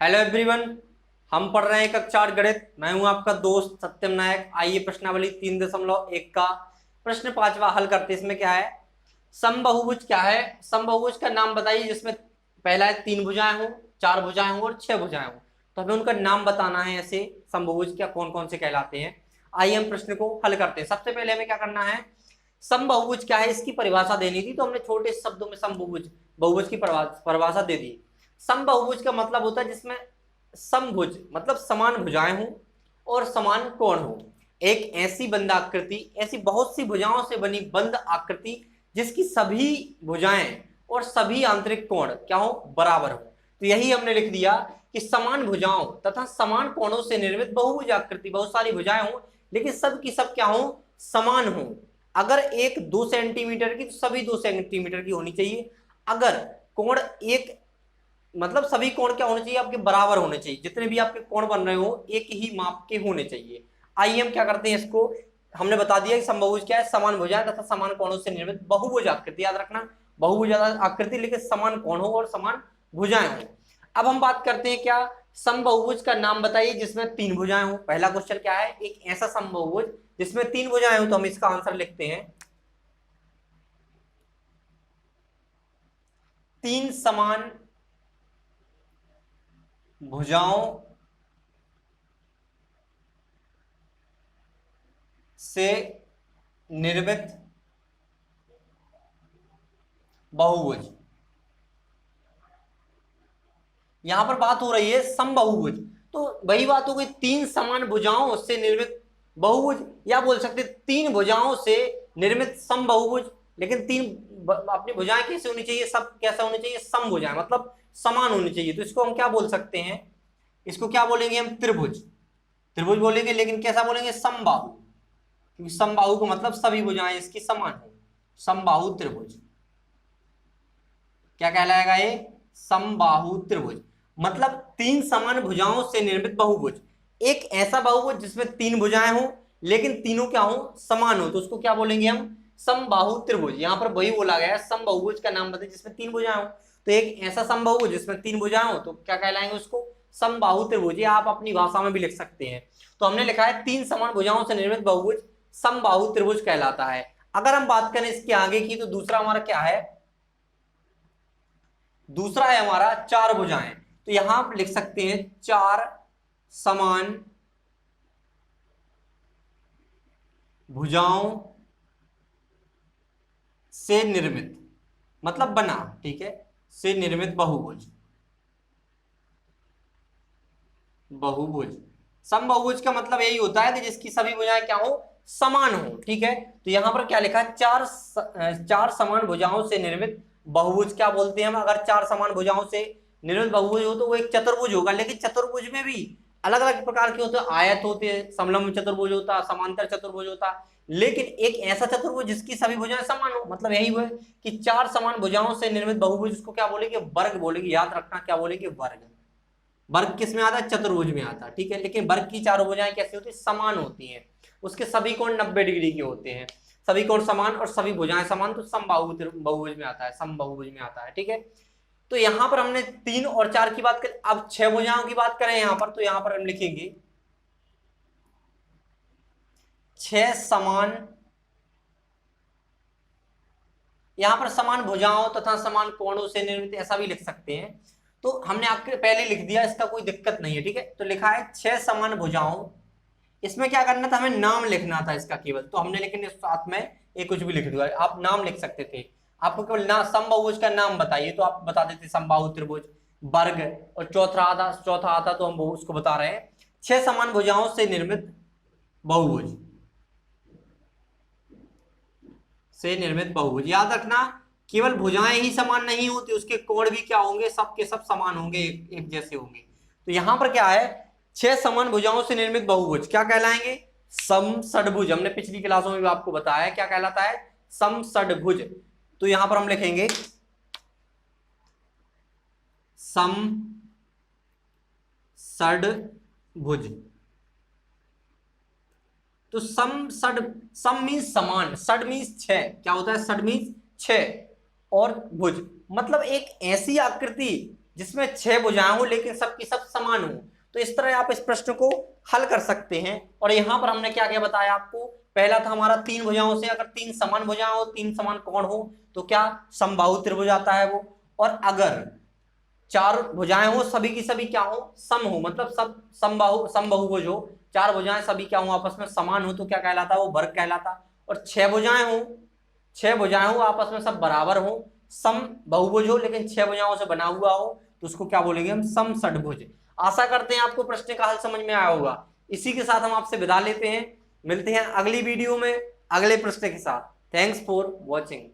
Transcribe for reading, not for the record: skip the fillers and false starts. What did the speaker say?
Hello everyone. हम पढ़ रहे हैं कक्षा 8 गणित। मैं हूं आपका दोस्त सत्यम नायक। आइए प्रश्नावली 3.1 का प्रश्न 5वां हल करते। इसमें क्या है, समबाहुभुज क्या है। समबाहुभुज का नाम बताइए जिसमें पहला है 3 भुजाएं हो, 4 भुजाएं हो और 6 भुजाएं हो। तो हमें उनका नाम बताना है। ऐसे समबाहुभुज क्या कौन कौन से कहलाते हैं। आइए हम प्रश्न को हल करते हैं। सबसे पहले हमें क्या करना है, समबाहुभुज क्या है इसकी परिभाषा देनी थी। तो हमने छोटे शब्दों में समबाहुभुज बहुभुज की परिभाषा दे दी। समबाहुभुज का मतलब होता है जिसमें समभुज मतलब समान भुजाएं हों और समान कोण हो। एक ऐसी बंद आकृति, ऐसी बहुत सी भुजाओं से बनी बंद आकृति जिसकी सभी भुजाएं और सभी आंतरिक कोण क्या हो, बराबर हो। तो यही हमने लिख दिया कि समान भुजाओं तथा समान कोणों से निर्मित बहुभुज आकृति, बहुत सारी भुजाएं हों लेकिन सब की सब क्या हो, समान हो। अगर एक 2 सेंटीमीटर की तो सभी 2 सेंटीमीटर की होनी चाहिए। अगर कोण एक मतलब सभी कोण क्या होने चाहिए, आपके बराबर होने चाहिए। जितने भी आपके कोण बन रहे हो एक ही माप के होने चाहिए। आइए हम क्या करते हैं, इसको हमने बता दिया कि समबाहुभुज क्या है, समान भुजाएं तथा समान कोणों से निर्मित बहुभुज आकृति। याद रखना, बहुभुज आकृति लेकिन समान कोण हो और समान भुजाएं हो। अब हम बात करते हैं क्या, समबाहुभुज का नाम बताइए जिसमें 3 भुजाएं हो। पहला क्वेश्चन क्या है, एक ऐसा समबाहुभुज जिसमें 3 भुजाएं हो। तो हम इसका आंसर लिखते हैं 3 समान भुजाओं से निर्मित बहुभुज। यहां पर बात हो रही है समबाहुभुज, तो वही बात हो गई 3 समान भुजाओं से निर्मित बहुभुज, या बोल सकते 3 भुजाओं से निर्मित समबाहुभुज। लेकिन 3 अपनी भुजाएं कैसे होनी चाहिए, सब कैसा होनी चाहिए, समभुजाएं मतलब समान होनी चाहिए। तो इसको हम क्या बोल सकते हैं, इसको क्या बोलेंगे हम, त्रिभुज। त्रिभुज बोलेंगे लेकिन कैसा बोलेंगे, समबाहु, क्योंकि समबाहु का मतलब सभी भुजाएं इसकी समान हो। समबाहु त्रिभुज क्या कहलाएगा, ये समबाहु त्रिभुज मतलब 3 समान भुजाओं से निर्मित बहुभुज। एक ऐसा बहुभुज जिसमें 3 भुजाएं हो लेकिन तीनों क्या हो, समान हो, तो उसको क्या बोलेंगे हम, समबाहु त्रिभुज। यहां पर वही बोला गया है समबाहुभुज का नाम बताइए जिसमें 3 भुजाएं हो। तो एक ऐसा समबाहुभुज जिसमें 3 भुजाएं हो तो क्या कहलाएंगे उसको, समबाहु त्रिभुज। या आप अपनी भाषा में भी लिख सकते हैं। तो हमने लिखा है 3 समान भुजाओं से निर्मित बहुभुज समबाहु त्रिभुज कहलाता है। अगर हम बात करें इसके आगे की, तो दूसरा हमारा क्या है, दूसरा है हमारा 4 भुजाएं। तो यहां आप लिख सकते हैं 4 समान भुजाओं से निर्मित मतलब बना, ठीक है, से निर्मित बहुभुज। बहुभुज समबाहुभुज का मतलब यही होता है कि जिसकी सभी भुजाएं क्या हो, समान हो। ठीक है, तो यहां पर क्या लिखा है, 4 समान भुजाओं से निर्मित बहुभुज क्या बोलते हैं हम। अगर 4 समान भुजाओं से निर्मित बहुभुज हो तो वो एक चतुर्भुज होगा। लेकिन चतुर्भुज में भी अलग अलग प्रकार के होते हैं, आयत होते हैं, समलंब चतुर्भुज होता है, समांतर चतुर्भुज होता है। लेकिन एक ऐसा चतुर्भुज जिसकी सभी भुजाएं समान हो, मतलब यही हुआ कि 4 समान भुजाओं से निर्मित बहुभुज, उसको क्या बोलेंगे, वर्ग बोलेंगे। याद रखना, क्या बोलेंगे, वर्ग। वर्ग किस में आता है, चतुर्भुज में आता है। ठीक है, लेकिन वर्ग की चारों भुजाएं कैसी होती है, समान होती हैं। उसके सभी कोण 90 डिग्री के होते हैं, सभी कोण समान और सभी भुजाएं समान, तो समबाहु बहुभुज में आता है, समबाहुभुज में आता है। ठीक है, तो यहां पर हमने 3 और 4 की बात करें। अब 6 भुजाओं की बात करें यहां पर, तो यहां पर हम लिखेंगे 6 समान, यहां पर समान भुजाओं तथा समान कोणों से निर्मित, ऐसा भी लिख सकते हैं। तो हमने आपके पहले लिख दिया, इसका कोई दिक्कत नहीं है। ठीक है, तो लिखा है 6 समान भुजाओं। इसमें क्या करना था, हमें नाम लिखना था इसका केवल। तो हमने लेकिन इस साथ में ये कुछ भी लिख दिया, आप नाम लिख सकते थे। आपको केवल ना समबाहुभुज का नाम बताइए तो आप बता देते समबाहु त्रिभुज, वर्ग, और चौथा आता तो हम उसको बता रहे हैं 6 समान भुजाओं से निर्मित बहुभुज, से निर्मित बहुभुज। याद रखना, केवल भुजाएं ही समान नहीं होती, उसके कोण भी क्या होंगे, सबके सब समान होंगे, एक जैसे होंगे। तो यहां पर क्या है, 6 समान भुजाओं से निर्मित बहुभुज क्या कहलाएंगे, समषड्भुज। हमने पिछली क्लासों में भी आपको बताया क्या कहलाता है, समषड्भुज। तो यहां पर हम लिखेंगे समषड्भुज। तो सम मीन्स समान, षड मीन्स 6, क्या होता है, षड मीन्स 6, और भुज मतलब एक ऐसी आकृति जिसमें 6 भुजाएं हो लेकिन सबकी सब समान हो। तो इस तरह आप इस प्रश्न को हल कर सकते हैं। और यहां पर हमने क्या क्या बताया आपको, पहला था हमारा 3 भुजाओं से अगर 3 समान भुजाएं हो, 3 समान कोण हो तो क्या समबाहु त्रिभुज आता है वो। और अगर 4 भुजाएं हो सभी की सभी क्या हो, सम हो, मतलब सब समबाहुभुज हो, 4 भुजाएं सभी क्या हो आपस में समान हो तो क्या कहलाता है वो वर्ग कहलाता। और 6 भुजाएं हो, 6 भुजाएं हो आपस में सब बराबर हो, सम बहुभुज हो लेकिन 6 भुजाओं से बना हुआ हो तो उसको क्या बोलेंगे हम, सम षटभुज। आशा करते हैं आपको प्रश्न का हल समझ में आया होगा। इसी के साथ हम आपसे विदा लेते हैं, मिलते हैं अगली वीडियो में अगले प्रश्न के साथ। Thanks for watching.